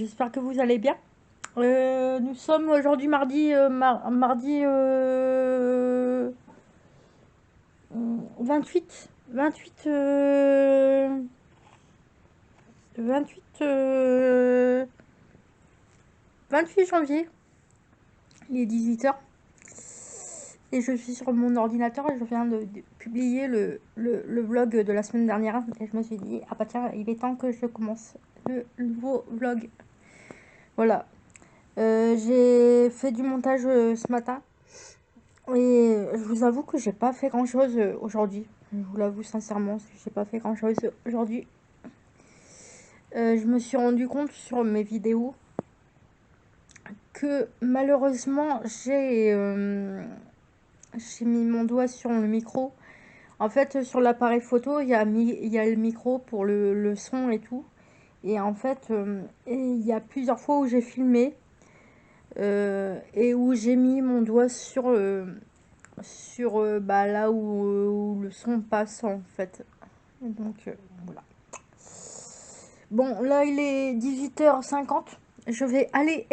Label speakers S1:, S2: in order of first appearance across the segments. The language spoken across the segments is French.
S1: j'espère que vous allez bien. Nous sommes aujourd'hui mardi 28, 28, 28, 28 janvier, il est 18 h. Et je suis sur mon ordinateur et je viens de publier le vlog de la semaine dernière. Et je me suis dit, ah bah tiens, il est temps que je commence le nouveau vlog. Voilà. J'ai fait du montage ce matin. Et je vous avoue que j'ai pas fait grand chose aujourd'hui. Je vous l'avoue sincèrement, j'ai pas fait grand chose aujourd'hui. Je me suis rendu compte sur mes vidéos que malheureusement j'ai mis mon doigt sur le micro. En fait, sur l'appareil photo, il y a le micro pour le son et tout. Et en fait, il y a plusieurs fois où j'ai filmé et où j'ai mis mon doigt sur bah, là où le son passe en fait. Et donc voilà. Bon, là il est 18 h 50. Je vais aller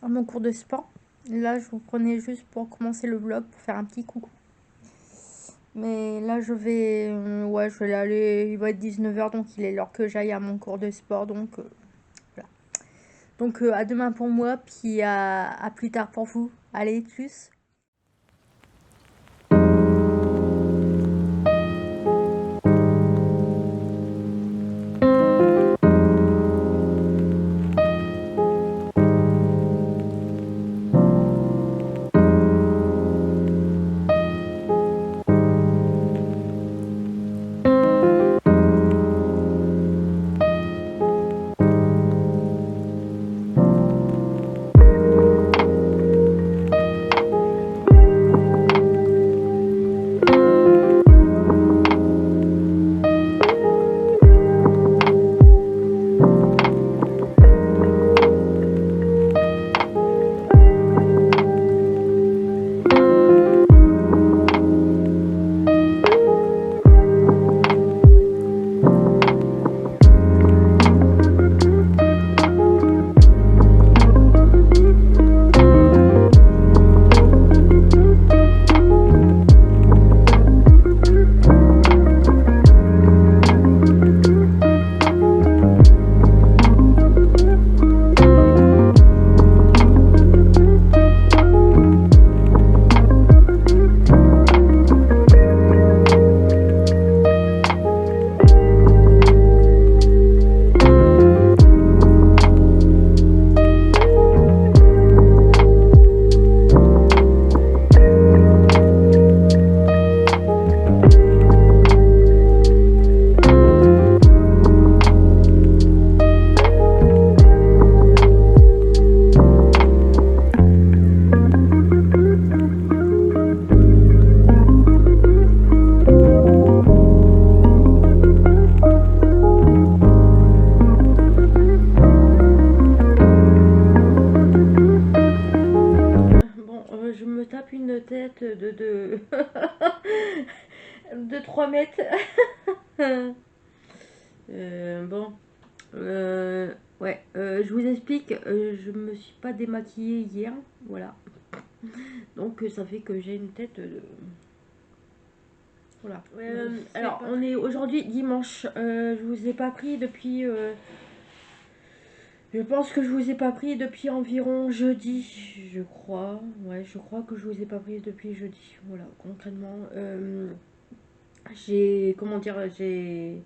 S1: à mon cours de sport. Là, je vous prenais juste pour commencer le vlog, pour faire un petit coucou. Mais là, ouais, je vais aller. Il va être 19 h, donc il est l'heure que j'aille à mon cours de sport. Donc voilà. Donc à demain pour moi, puis à plus tard pour vous. Allez, tchuss. Je me tape une tête de 3 mètres. Bon, ouais, je vous explique, je me suis pas démaquillée hier, voilà. Donc ça fait que j'ai une tête de... Voilà. Alors, on est aujourd'hui dimanche. Je vous ai pas pris depuis... je pense que je vous ai pas pris depuis environ jeudi, je crois. Ouais, je crois que je vous ai pas pris depuis jeudi. Voilà, concrètement. Comment dire, j'ai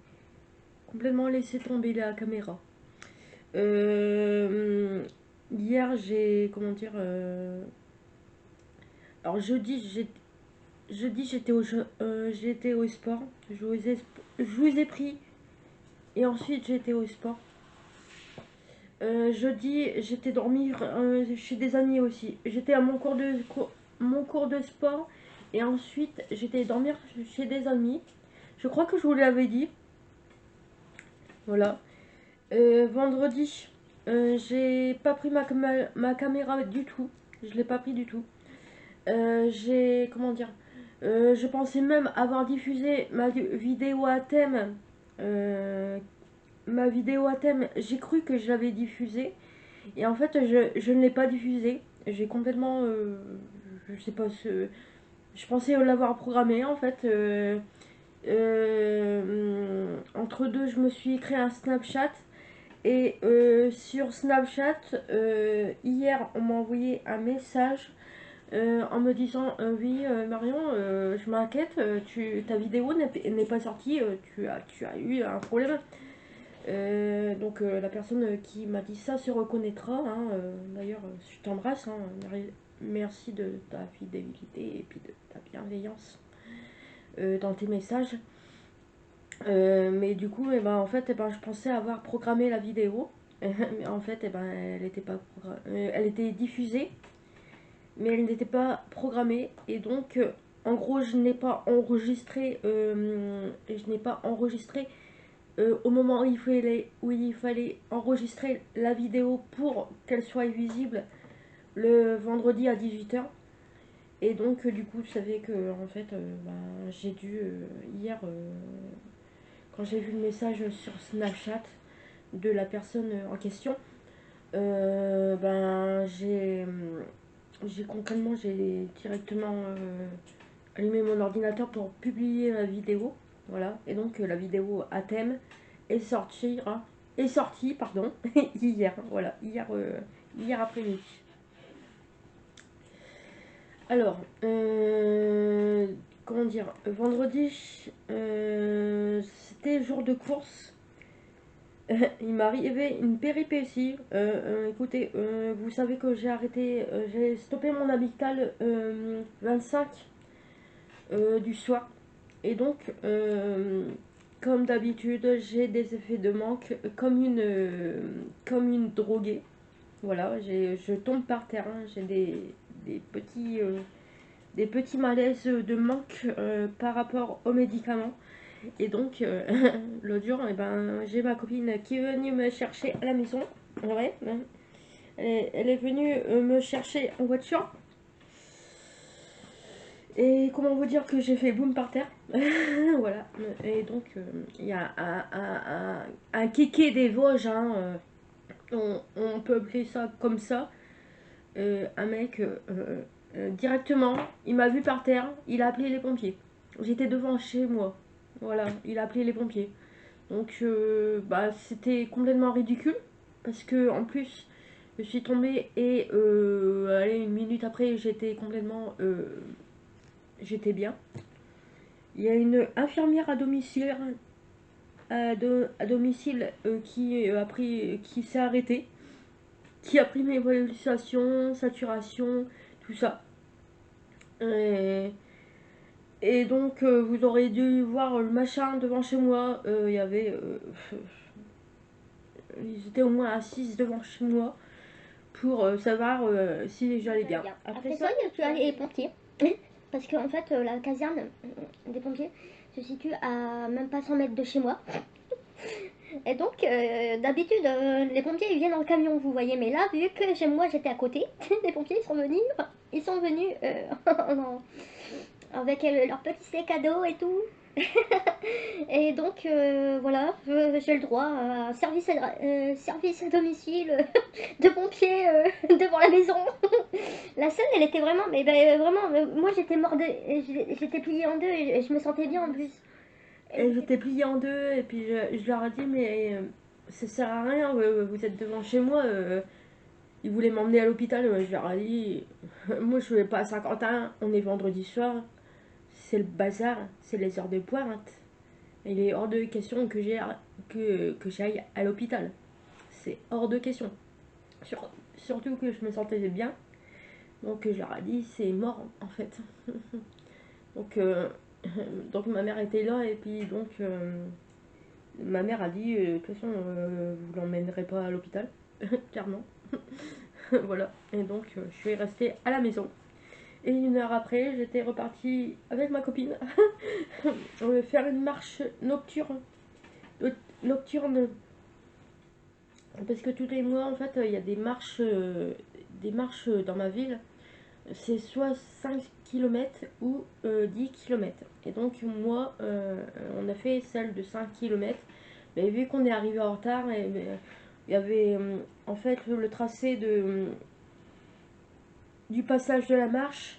S1: complètement laissé tomber la caméra. Hier, comment dire, alors jeudi j'étais au sport. Je vous ai pris et ensuite j'étais au sport. Jeudi, j'étais dormir chez des amis aussi. J'étais à mon cours de sport et ensuite j'étais dormir chez des amis. Je crois que je vous l'avais dit. Voilà. Vendredi, j'ai pas pris ma caméra du tout. Je l'ai pas pris du tout. Comment dire, je pensais même avoir diffusé ma vidéo à thème,
S2: ma vidéo à thème, j'ai cru que je l'avais diffusée. Et en fait, je ne l'ai pas diffusée. J'ai complètement... je sais pas ce... Je pensais l'avoir programmé en fait. Entre deux, je me suis créé un Snapchat. Et sur Snapchat, hier, on m'a envoyé un message en me disant oui, Marion, je m'inquiète, ta vidéo n'est pas sortie, tu as eu un problème. Donc la personne qui m'a dit ça se reconnaîtra. Hein, d'ailleurs, je t'embrasse. Hein, merci de ta fidélité et puis de ta bienveillance dans tes messages. Mais du coup, en fait, je pensais avoir programmé la vidéo. Mais en fait, elle était pas elle était diffusée, mais elle n'était pas programmée. Et donc, en gros, je n'ai pas enregistré. Au moment où il fallait enregistrer la vidéo pour qu'elle soit visible le vendredi à 18h. Et donc, du coup, je savais que, en fait, j'ai dû, hier, quand j'ai vu le message sur Snapchat de la personne en question, j'ai directement allumé mon ordinateur pour publier la vidéo. Voilà, et donc la vidéo à thème est sortie pardon, hier, voilà, hier après-midi. Alors, comment dire, vendredi, c'était jour de course. Il m'est arrivé une péripétie. Écoutez, vous savez que j'ai stoppé mon amical 25 du soir. Et donc, comme d'habitude, j'ai des effets de manque comme une droguée. Voilà, je tombe par terre. Hein. J'ai des petits malaises de manque par rapport aux médicaments. Et donc, l'autre jour, j'ai ma copine qui est venue me chercher à la maison. Ouais, elle est venue me chercher en voiture. Et comment vous dire que j'ai fait boum par terre. Voilà. Et donc, il y a un kéké des Vosges. Hein, on peut appeler ça comme ça. Un mec, directement, il m'a vu par terre. Il a appelé les pompiers. J'étais devant chez moi. Voilà, il a appelé les pompiers. Donc c'était complètement ridicule parce que en plus je suis tombée et allez, une minute après j'étais bien. Il y a une infirmière à domicile qui s'est arrêtée, qui a pris mes évaluations, saturation, tout ça. Et donc vous aurez dû voir le machin devant chez moi. Il y avait ils étaient au moins assises devant chez moi pour savoir si j'allais bien.
S3: Après ça, tu as les pompiers. Parce qu'en fait, la caserne des pompiers se situe à même pas 100 mètres de chez moi. Et donc, d'habitude, les pompiers ils viennent en camion, vous voyez. Mais là, vu que moi j'étais à côté, les pompiers ils sont venus avec leurs petits sacs à dos et tout. Et donc, voilà, j'ai le droit à un service à domicile de pompiers devant la maison. La scène, elle était vraiment, mais vraiment, moi j'étais j'étais pliée en deux et je me sentais bien en plus.
S2: Et j'étais pliée en deux et puis je leur ai dit mais ça sert à rien, vous êtes devant chez moi. Ils voulaient m'emmener à l'hôpital, je leur ai dit moi je vais pas à Saint-Quentin, on est vendredi soir, c'est le bazar, c'est les heures de pointe. Il est hors de question que j'aille à l'hôpital. C'est hors de question. Surtout que je me sentais bien. Donc je leur ai dit c'est mort en fait. Donc, donc ma mère était là et puis donc ma mère a dit de toute façon vous l'emmènerez pas à l'hôpital, clairement. Voilà. Et donc je suis restée à la maison. Et une heure après, j'étais repartie avec ma copine faire une marche nocturne. Parce que tous les mois, en fait, il y a des marches dans ma ville. C'est soit 5 km ou 10 km. Et donc, moi, on a fait celle de 5 km Mais vu qu'on est arrivé en retard, il y avait en fait le tracé du passage de la marche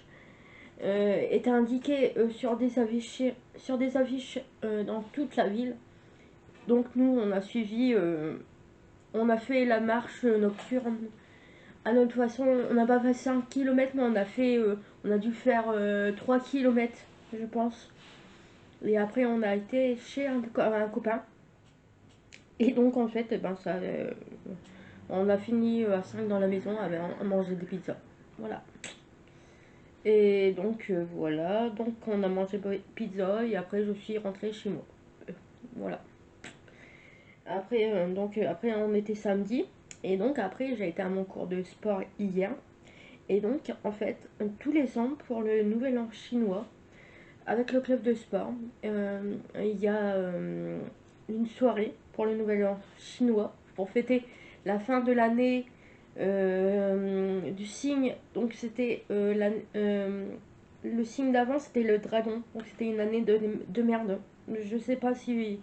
S2: était indiqué sur des affiches dans toute la ville. Donc nous, on a suivi, on a fait la marche nocturne à notre façon. On n'a pas fait 5 km, mais on a dû faire 3 km, je pense. Et après, on a été chez un copain. Et donc, en fait, on a fini à 5 dans la maison à manger des pizzas. Voilà. Et donc, voilà. Donc, on a mangé pizza et après, je suis rentrée chez moi. Voilà. Après, on était samedi. Et donc, après, j'ai été à mon cours de sport hier. Et donc, en fait, tous les ans, pour le Nouvel An chinois, avec le club de sport, il y a une soirée pour le Nouvel An chinois pour fêter la fin de l'année du signe. Donc, c'était le signe d'avant, c'était le dragon. Donc, c'était une année de merde. Je sais pas si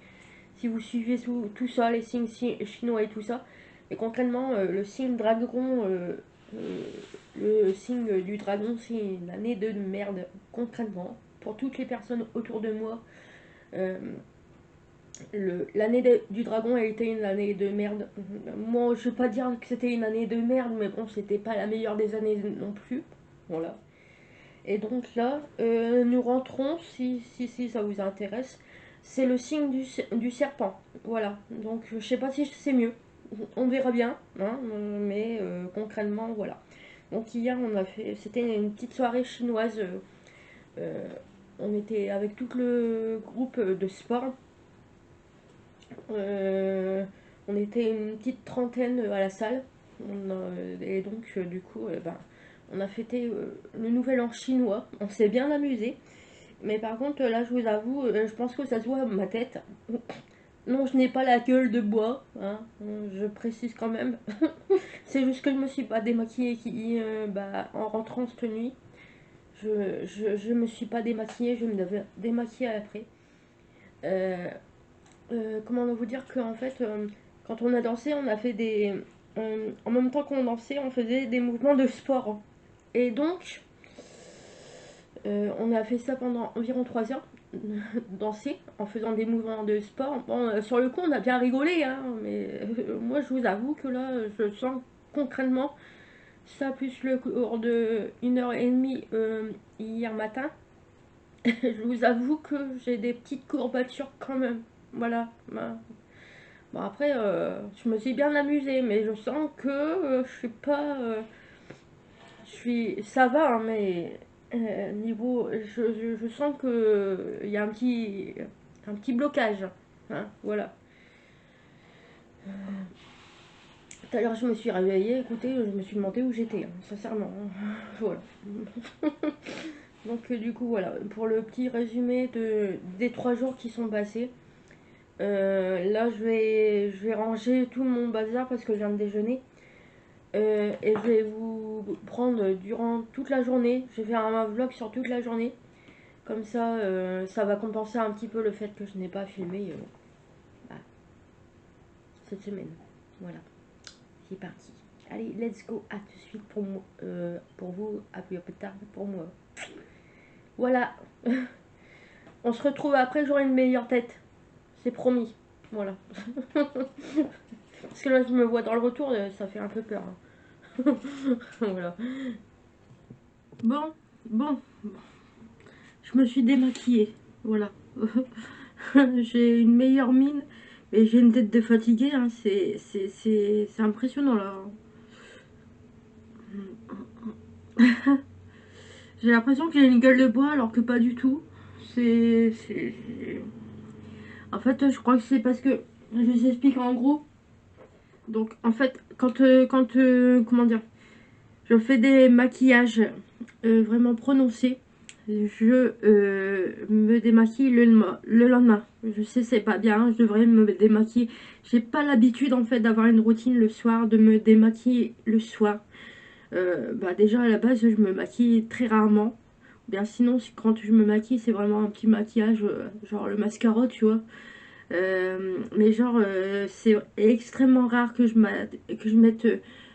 S2: vous suivez tout ça, les signes chinois et tout ça. Mais concrètement, le signe dragon, euh, le signe du dragon, c'est une année de merde, concrètement. Pour toutes les personnes autour de moi, euh, l'année du dragon a été une année de merde. Moi, je vais pas dire que c'était une année de merde, mais bon, c'était pas la meilleure des années non plus. Voilà. Et donc là, nous rentrons, si ça vous intéresse. C'est le signe du serpent. Voilà. Donc je sais pas si c'est mieux. On verra bien. Hein, mais concrètement, voilà. Donc hier, c'était une petite soirée chinoise. Euh, on était avec tout le groupe de sport. On était une petite trentaine à la salle. Et donc, du coup, on a fêté le nouvel an chinois. On s'est bien amusé. Mais par contre, là, je vous avoue, je pense que ça se voit à ma tête. Non, je n'ai pas la gueule de bois, hein, je précise quand même. C'est juste que je me suis pas démaquillée en rentrant cette nuit. Je me suis pas démaquillée, je me devais démaquiller après. Euh, Comment vous dire qu'en fait, quand on a dansé, on a fait en même temps qu'on dansait, on faisait des mouvements de sport. Et donc, on a fait ça pendant environ 3 heures, danser en faisant des mouvements de sport. Bon, sur le coup, on a bien rigolé, hein, mais moi, je vous avoue que là, je sens concrètement ça, plus le cours de 1h30 hier matin. Je vous avoue que j'ai des petites courbatures quand même. Voilà. Bon, après, je me suis bien amusée, mais je sens que je suis pas. Ça va, hein, mais niveau. Je sens que il y a un petit blocage. Hein, voilà. Tout à l'heure, je me suis réveillée, écoutez, je me suis demandé où j'étais, hein, sincèrement. Voilà. Donc, du coup, voilà. Pour le petit résumé des 3 jours qui sont passés. Là, je vais ranger tout mon bazar parce que je viens de déjeuner. Et je vais vous prendre durant toute la journée. Je vais faire un vlog sur toute la journée. Comme ça, ça va compenser un petit peu le fait que je n'ai pas filmé bah, cette semaine. Voilà, c'est parti. Allez, let's go. À tout de suite pour moi, pour vous, à plus tard pour moi. Voilà. On se retrouve après, j'aurai une meilleure tête. C'est promis. Voilà. Parce que là, je me vois dans le retour, ça fait un peu peur. Hein. Voilà. Bon. Je me suis démaquillée. Voilà. J'ai une meilleure mine. Mais j'ai une tête de fatiguée. Hein. C'est impressionnant là. J'ai l'impression que j'ai une gueule de bois alors que pas du tout. En fait, je crois que c'est parce que... Je vous explique en gros. Donc, en fait, comment dire, je fais des maquillages vraiment prononcés, je me démaquille le lendemain. Je sais, c'est pas bien, je devrais me démaquiller. J'ai pas l'habitude, en fait, d'avoir une routine le soir, de me démaquiller le soir. Déjà, à la base, je me maquille très rarement. Bien, sinon, quand je me maquille, c'est vraiment un petit maquillage, genre le mascara, tu vois. Mais genre, c'est extrêmement rare que que je mette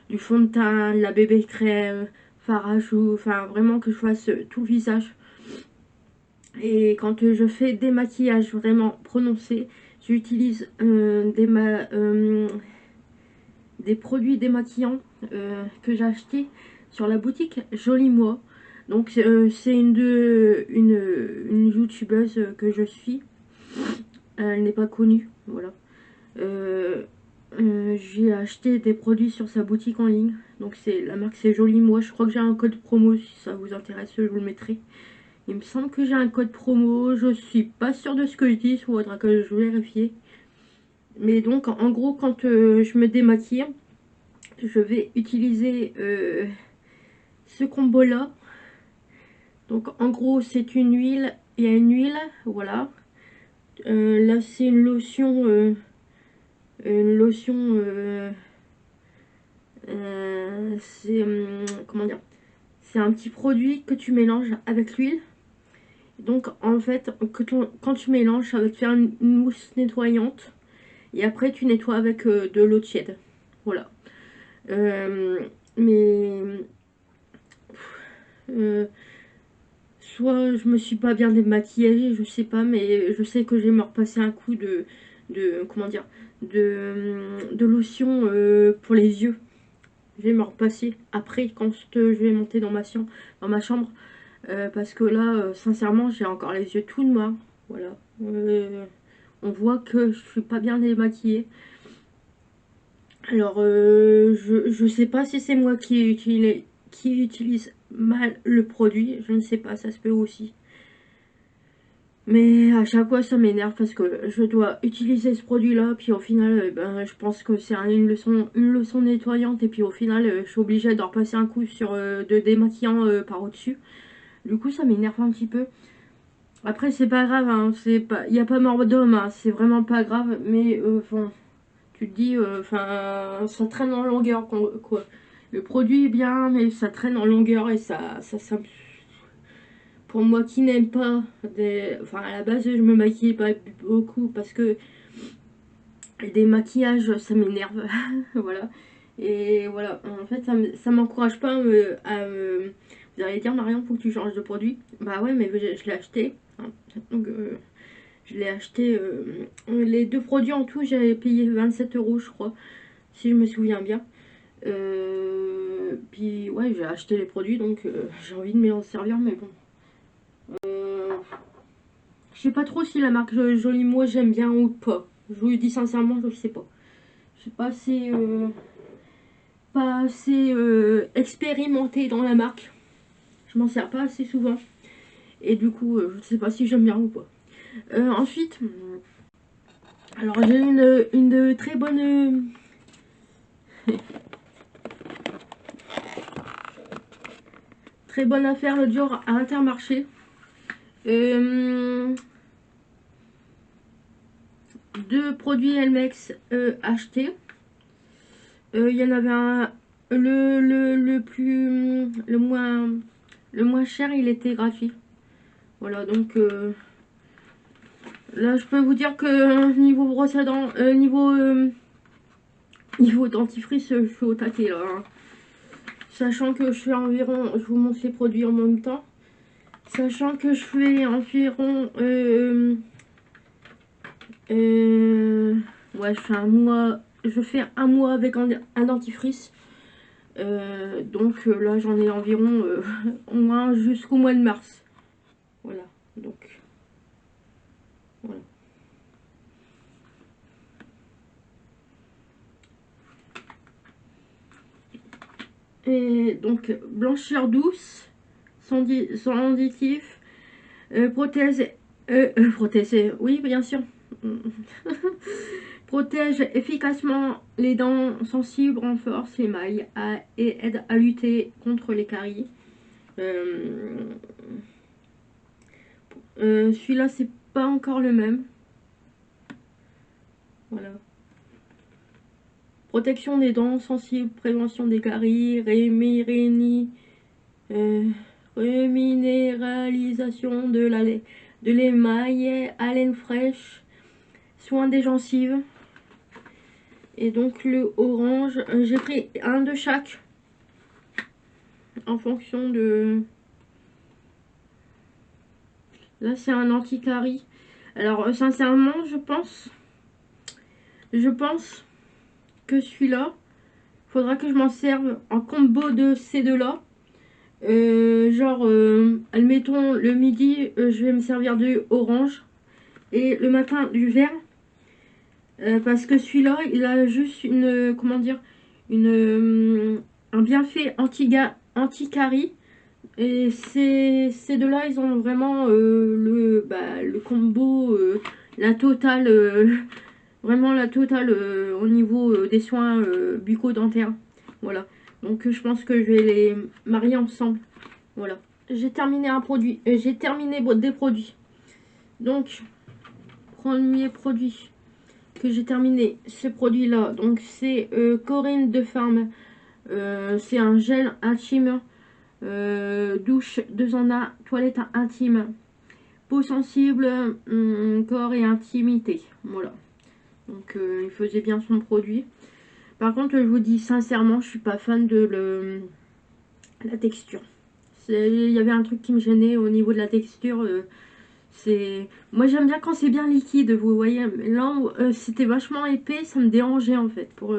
S2: du fond de teint, de la bébé crème, fard à joues, enfin vraiment que je fasse tout le visage. Et quand je fais des maquillages vraiment prononcés, j'utilise des produits démaquillants que j'ai achetés sur la boutique Jolie Moi. Donc c'est une youtubeuse que je suis. Elle n'est pas connue, voilà. Euh, j'ai acheté des produits sur sa boutique en ligne. Donc c'est la marque c'est Jolie Moi. Je crois que j'ai un code promo si ça vous intéresse, je vous le mettrai. Il me semble que j'ai un code promo. Je suis pas sûre de ce que je dis, il faudra que je vérifie. Mais donc en gros quand je me démaquille, je vais utiliser ce combo là. Donc en gros c'est une huile, il y a une huile, voilà. Là c'est une lotion c'est comment dire, c'est un petit produit que tu mélanges avec l'huile. Donc en fait quand tu mélanges ça va te faire une mousse nettoyante et après tu nettoies avec de l'eau tiède, voilà. Mais euh, soit je me suis pas bien démaquillée, je sais pas, mais je sais que je vais me repasser un coup de comment dire, de lotion pour les yeux. Je vais me repasser après quand je vais monter dans dans ma chambre. Parce que là, sincèrement, j'ai encore les yeux tout noirs. Voilà. On voit que je suis pas bien démaquillée. Alors, je sais pas si c'est moi qui utilise mal le produit. Je ne sais pas, ça se peut aussi. Mais à chaque fois, ça m'énerve parce que je dois utiliser ce produit-là. Puis au final, ben, je pense que c'est une leçon nettoyante. Et puis au final, je suis obligée de repasser un coup sur de démaquillant par au-dessus. Du coup, ça m'énerve un petit peu. Après, c'est pas grave, hein, il n'y a pas mort d'homme, hein, c'est vraiment pas grave, mais bon, tu te dis, enfin, ça traîne en longueur, quoi. Le produit est bien, mais ça traîne en longueur et pour moi qui n'aime pas, enfin, à la base, je me maquillais pas beaucoup parce que des maquillages, ça m'énerve, voilà. Et voilà, en fait, ça m'encourage pas Vous allez dire, Marion, faut que tu changes de produit. Bah ouais, mais je l'ai acheté, hein, donc... je l'ai acheté, les deux produits en tout, j'avais payé 27 euros, je crois, si je me souviens bien. Puis ouais, j'ai acheté les produits, donc j'ai envie de m'en servir, mais bon. Je sais pas trop si la marque Jolie Moi j'aime bien ou pas. Je vous le dis sincèrement, je sais pas. Je suis pas assez expérimentée dans la marque. Je m'en sers pas assez souvent. Et du coup, je sais pas si j'aime bien ou pas. Ensuite, alors j'ai une très bonne... très bonne affaire l'autre jour à Intermarché. Deux produits Elmex achetés. Il y en avait un, le moins cher, il était gratuit. Voilà, donc là je peux vous dire que niveau brosse à dents, niveau dentifrice, je suis au taquet là, hein. Sachant que je fais environ, je vous montre les produits en même temps. Sachant que je fais environ ouais, je fais un mois avec un dentifrice. Donc là, j'en ai environ au moins jusqu'au mois de mars. Voilà, donc voilà. Et donc, blancheur douce, sans additif, prothèse, prothèse, oui, bien sûr. Protège efficacement les dents sensibles, renforce l'émail et aide à lutter contre les caries. Celui-là, c'est pas encore le même. Voilà. Protection des dents sensibles, prévention des caries, reminéralisation de l'émail, haleine fraîche, soin des gencives. Et donc le orange, j'ai pris un de chaque en fonction de... Là c'est un anti-carie. Alors sincèrement je pense que celui-là, faudra que je m'en serve en combo de ces deux-là. Genre, admettons, le midi, je vais me servir du orange et le matin du vert. Parce que celui-là, il a juste une, comment dire, un bienfait anti-carie. Et ces deux-là, ils ont vraiment le combo, la totale, vraiment la totale au niveau des soins bucco-dentaires. Voilà. Donc je pense que je vais les marier ensemble. Voilà. J'ai terminé un produit. J'ai terminé des produits. Donc, premier produit que j'ai terminé, ce produit-là. Donc c'est Corinne de Farm. C'est un gel intime. Douche 2 en 1. Toilette intime. Peau sensible, corps et intimité. Voilà. Donc il faisait bien son produit. Par contre, je vous dis sincèrement, je suis pas fan de la texture. Il y avait un truc qui me gênait au niveau de la texture. Moi j'aime bien quand c'est bien liquide, vous voyez. Là, c'était vachement épais, ça me dérangeait en fait. Pour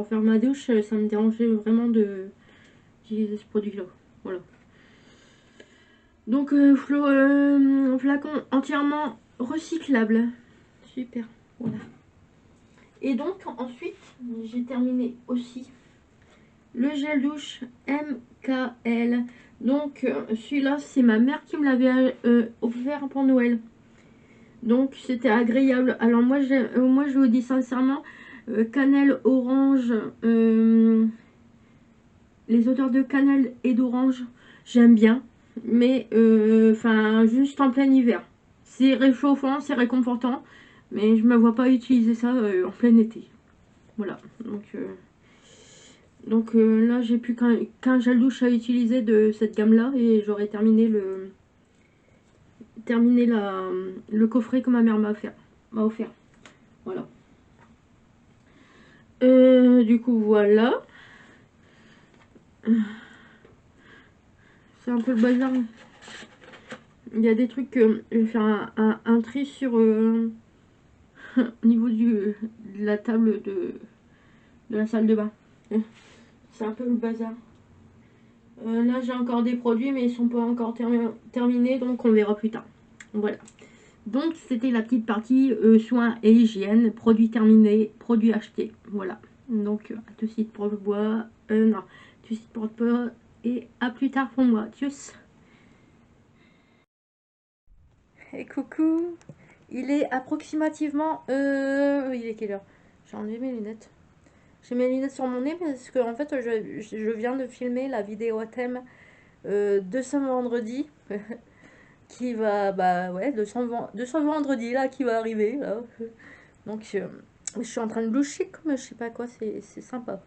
S2: faire ma douche, ça me dérangeait vraiment d'utiliser ce produit-là. Voilà. Donc, flacon entièrement recyclable. Super. Voilà. Et donc, ensuite, j'ai terminé aussi le gel douche MKL. Donc, celui-là, c'est ma mère qui me l'avait offert pour Noël. Donc, c'était agréable. Alors, moi, je vous dis sincèrement, cannelle, orange, les odeurs de cannelle et d'orange, j'aime bien. Mais, enfin, juste en plein hiver. C'est réchauffant, c'est réconfortant. Mais je me vois pas utiliser ça en plein été. Voilà. Donc là, j'ai plus qu'un gel douche à utiliser de cette gamme-là. Et j'aurai terminé le coffret que ma mère m'a offert. Voilà. Du coup, voilà. C'est un peu le bazar. Il y a des trucs que je vais faire un tri sur au niveau de la table de la salle de bain. C'est un peu le bazar. Là, j'ai encore des produits, mais ils sont pas encore terminés, donc on verra plus tard. Voilà. Donc, c'était la petite partie soins et hygiène, produits terminés, produits achetés. Voilà. Donc, à tout de suite pour le bois. Non, tout de suite pour le pot. Et à plus tard pour moi. Tchuss.
S1: Et coucou. Il est approximativement... il est quelle heure? J'ai enlevé mes lunettes. J'ai mes lunettes sur mon nez parce que en fait je viens de filmer la vidéo à thème de ce vendredi qui va, bah ouais, de ce vendredi là qui va arriver là. Donc je suis en train de bloucher comme je sais pas quoi, c'est sympa.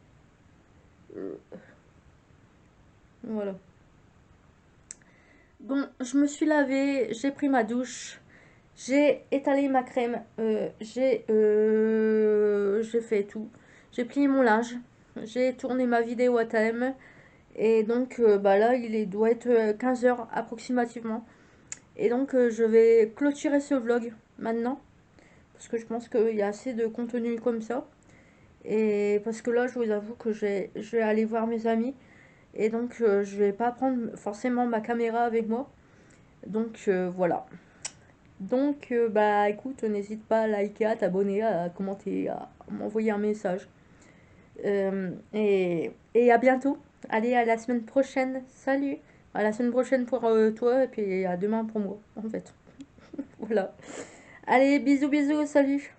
S1: Voilà. Bon, je me suis lavée, j'ai pris ma douche, j'ai étalé ma crème, j'ai fait tout. J'ai plié mon linge, j'ai tourné ma vidéo à thème. Et donc bah là doit être 15 heures approximativement. Et donc je vais clôturer ce vlog maintenant. Parce que je pense qu'il y a assez de contenu comme ça. Et parce que là je vous avoue que je vais aller voir mes amis. Et donc je vais pas prendre forcément ma caméra avec moi. Donc voilà. Donc bah écoute, n'hésite pas à liker, à t'abonner, à commenter, à m'envoyer un message. Et à bientôt. Allez, à la semaine prochaine. Salut. À la semaine prochaine pour toi et puis à demain pour moi, en fait. Voilà. Allez, bisous, bisous, salut.